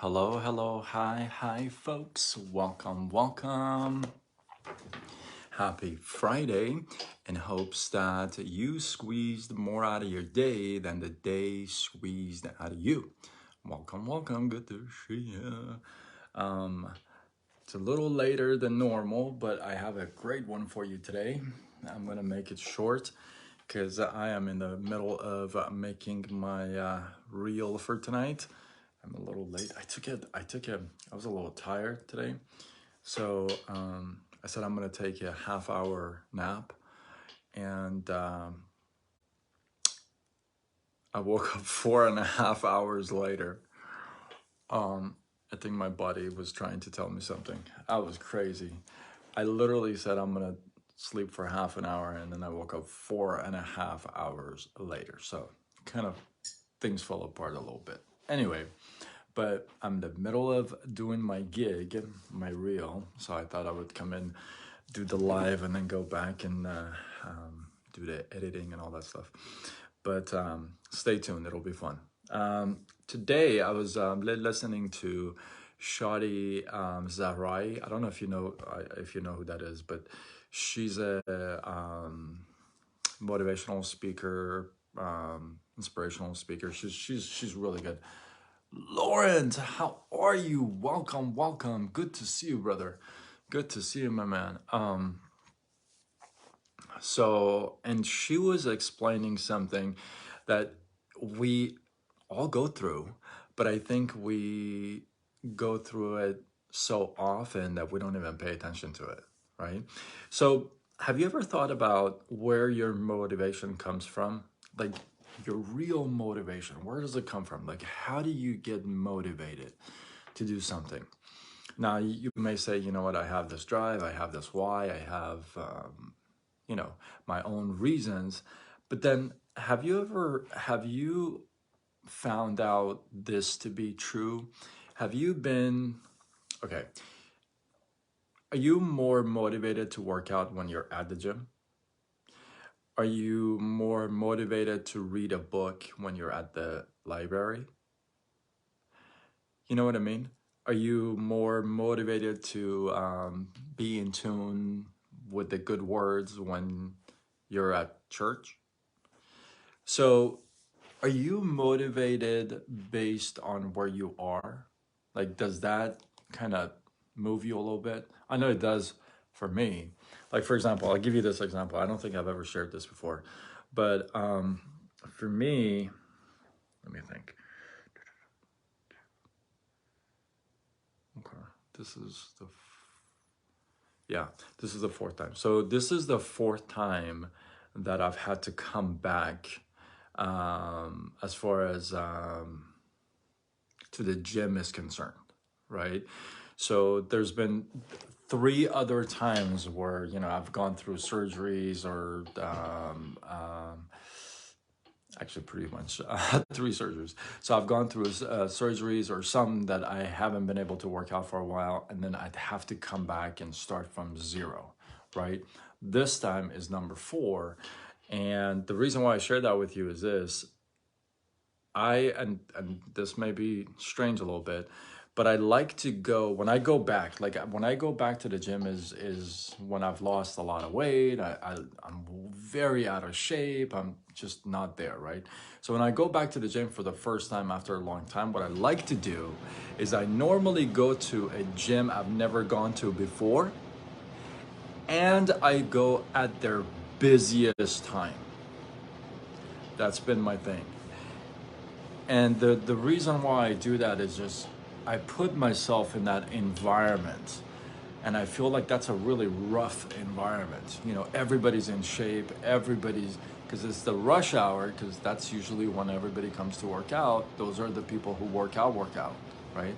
Hello, hello, hi, folks. Welcome. Happy Friday, in hopes that you squeezed more out of your day than the day squeezed out of you. Welcome. Good to see you. It's a little later than normal, but I have a great one for you today. I'm gonna make it short because I am in the middle of making my reel for tonight. I'm a little late. I was a little tired today. So I said I'm going to take a half-hour nap. And I woke up 4.5 hours later. I think my body was trying to tell me something. I was crazy. I literally said I'm going to sleep for half an hour, and then I woke up 4.5 hours later. So kind of things fell apart a little bit. Anyway, but I'm in the middle of doing my gig, my reel, so I thought I would come in, do the live, and then go back and do the editing and all that stuff. But stay tuned, it'll be fun. Today I was listening to Shadi Zahrai. I don't know if you know who that is, but she's a motivational speaker, inspirational speaker. She's really good. Lawrence, how are you? Welcome. Good to see you, brother. Good to see you, my man. And she was explaining something that we all go through, but I think we go through it so often that we don't even pay attention to it, right? So, have you ever thought about where your motivation comes from? Like your real motivation, where does it come from? Like, how do you get motivated to do something? Now, you may say, you know what, I have this drive, I have this why, I have, my own reasons. But then, have you found out this to be true? Have you been, okay, are you more motivated to work out when you're at the gym? Are you more motivated to read a book when you're at the library? You know what I mean? Are you more motivated to be in tune with the good words when you're at church? So, are you motivated based on where you are? Like, does that kind of move you a little bit? I know it does for me. Like, for example, I'll give you this example. I don't think I've ever shared this before, but for me, let me think. Okay, this is the yeah, this is the fourth time. So this is the fourth time that I've had to come back as far as to the gym is concerned, right? So there's been three other times where I've gone through surgeries or actually pretty much three surgeries. So I've gone through surgeries or some that I haven't been able to work out for a while, and then I'd have to come back and start from zero, right? This time is number four. And the reason why I share that with you is this. And this may be strange a little bit, but I like to go when I go back. Like when I go back to the gym is when I've lost a lot of weight. I'm very out of shape. I'm just not there, right? So when I go back to the gym for the first time after a long time, what I like to do is I normally go to a gym I've never gone to before, and I go at their busiest time. That's been my thing. And the reason why I do that is just I put myself in that environment, and I feel like that's a really rough environment. Everybody's in shape, because it's the rush hour, because that's usually when everybody comes to work out. Those are the people who work out, right?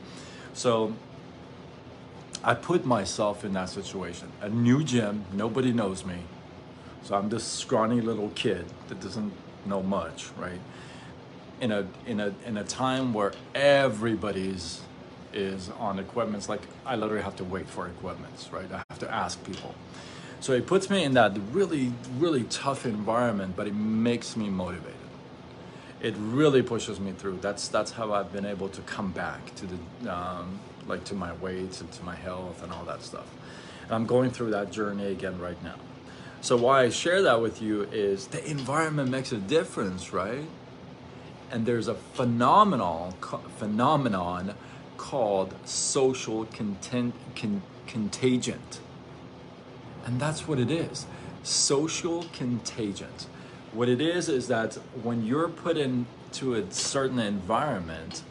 So I put myself in that situation. A new gym, nobody knows me. So I'm this scrawny little kid that doesn't know much, right? In a time where everybody's is on equipments, like I literally have to wait for equipments, right? I have to ask people. So it puts me in that really, really tough environment, but it makes me motivated. it really pushes me through. That's how I've been able to come back to the like to my weights and to my health and all that stuff. And I'm going through that journey again right now. So why I share that with you is the environment makes a difference, right? And there's a phenomenon called social contagion. And that's what it is. Social contagion. What it is that when you're put into a certain environment,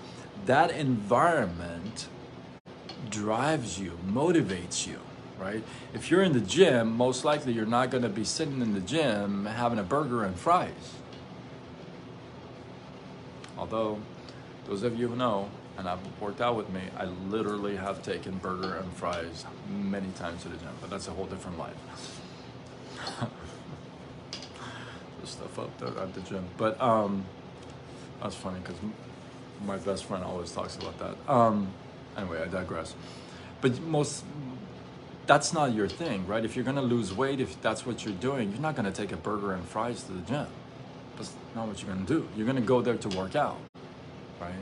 that environment drives you, motivates you, right? If you're in the gym, most likely you're not going to be sitting in the gym having a burger and fries. Although, those of you who know, and have worked out with me, I literally have taken burger and fries many times to the gym, but that's a whole different life. The stuff up there at the gym. But that's funny because my best friend always talks about that. Anyway, I digress. But that's not your thing, right? If you're gonna lose weight, if that's what you're doing, you're not gonna take a burger and fries to the gym. That's not what you're gonna do. You're gonna go there to work out, right?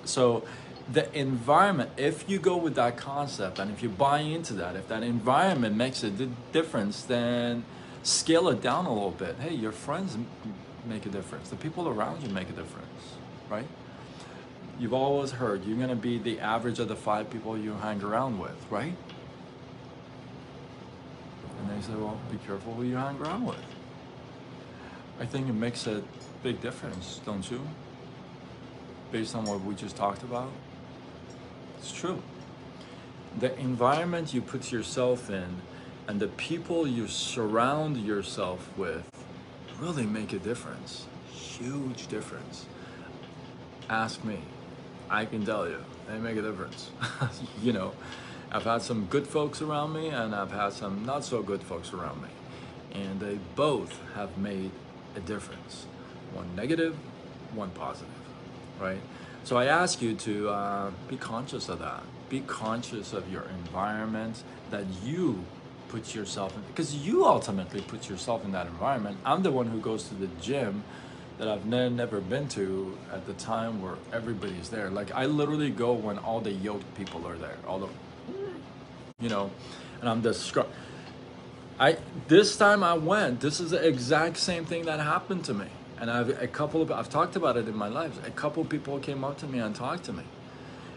So the environment, if you go with that concept and if you buy into that, if that environment makes a difference, then scale it down a little bit. Hey, your friends make a difference. The people around you make a difference, right? You've always heard you're gonna be the average of the 5 people you hang around with, right? And they say, well, be careful who you hang around with. I think it makes a big difference, don't you? Based on what we just talked about. It's true. The environment you put yourself in and the people you surround yourself with really make a difference. Huge difference. Ask me. I can tell you, they make a difference. You know, I've had some good folks around me and I've had some not so good folks around me. And they both have made a difference. One negative, one positive, right? So I ask you to be conscious of that. Be conscious of your environment that you put yourself in, because you ultimately put yourself in that environment. I'm the one who goes to the gym that I've never been to at the time where everybody's there. Like I literally go when all the yoked people are there, all the, you know, and I'm just this time I went, this is the exact same thing that happened to me. And I've talked about it in my life. A couple people came up to me and talked to me.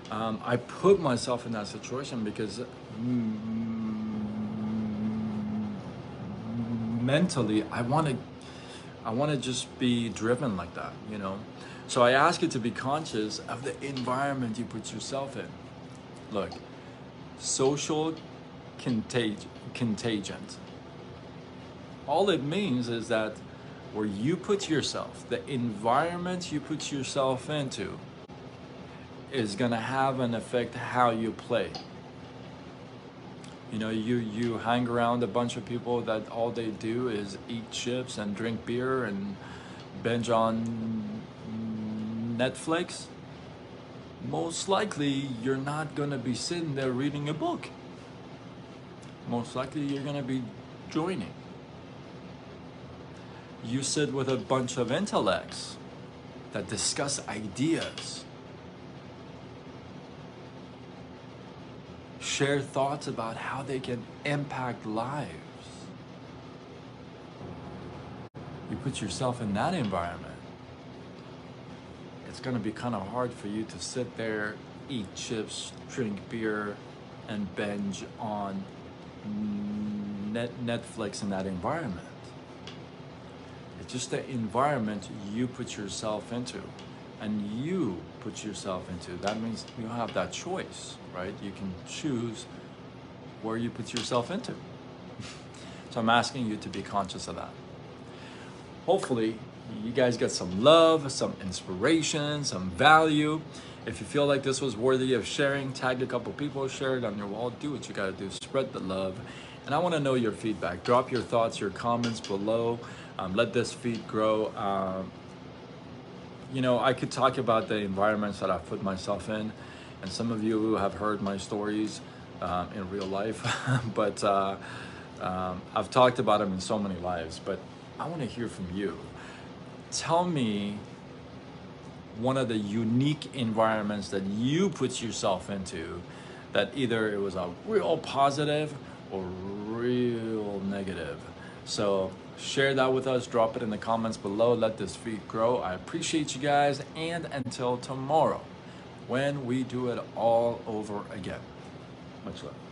I put myself in that situation because mentally I want to just be driven like that, you know. So I ask you to be conscious of the environment you put yourself in. Look, social contagion. All it means is that where you put yourself, the environment you put yourself into is gonna have an effect how you play. You know, you hang around a bunch of people that all they do is eat chips and drink beer and binge on Netflix. Most likely, you're not gonna be sitting there reading a book. Most likely, you're gonna be joining. You sit with a bunch of intellects that discuss ideas, share thoughts about how they can impact lives. You put yourself in that environment, it's going to be kind of hard for you to sit there, eat chips, drink beer, and binge on Netflix in that environment. It's just the environment you put yourself into, and you put yourself into. That means you have that choice, right? You can choose where you put yourself into. So I'm asking you to be conscious of that. Hopefully, you guys get some love, some inspiration, some value. If you feel like this was worthy of sharing, tag a couple people, share it on your wall, do what you gotta do, spread the love. And I wanna know your feedback. Drop your thoughts, your comments below. Let this feed grow. You know, I could talk about the environments that I've put myself in, and some of you have heard my stories in real life, but I've talked about them in so many lives, but I wanna hear from you. tell me one of the unique environments that you put yourself into that either it was a real positive or real negative. So share that with us, drop it in the comments below, let this feed grow. I appreciate you guys, and until tomorrow when we do it all over again, much love.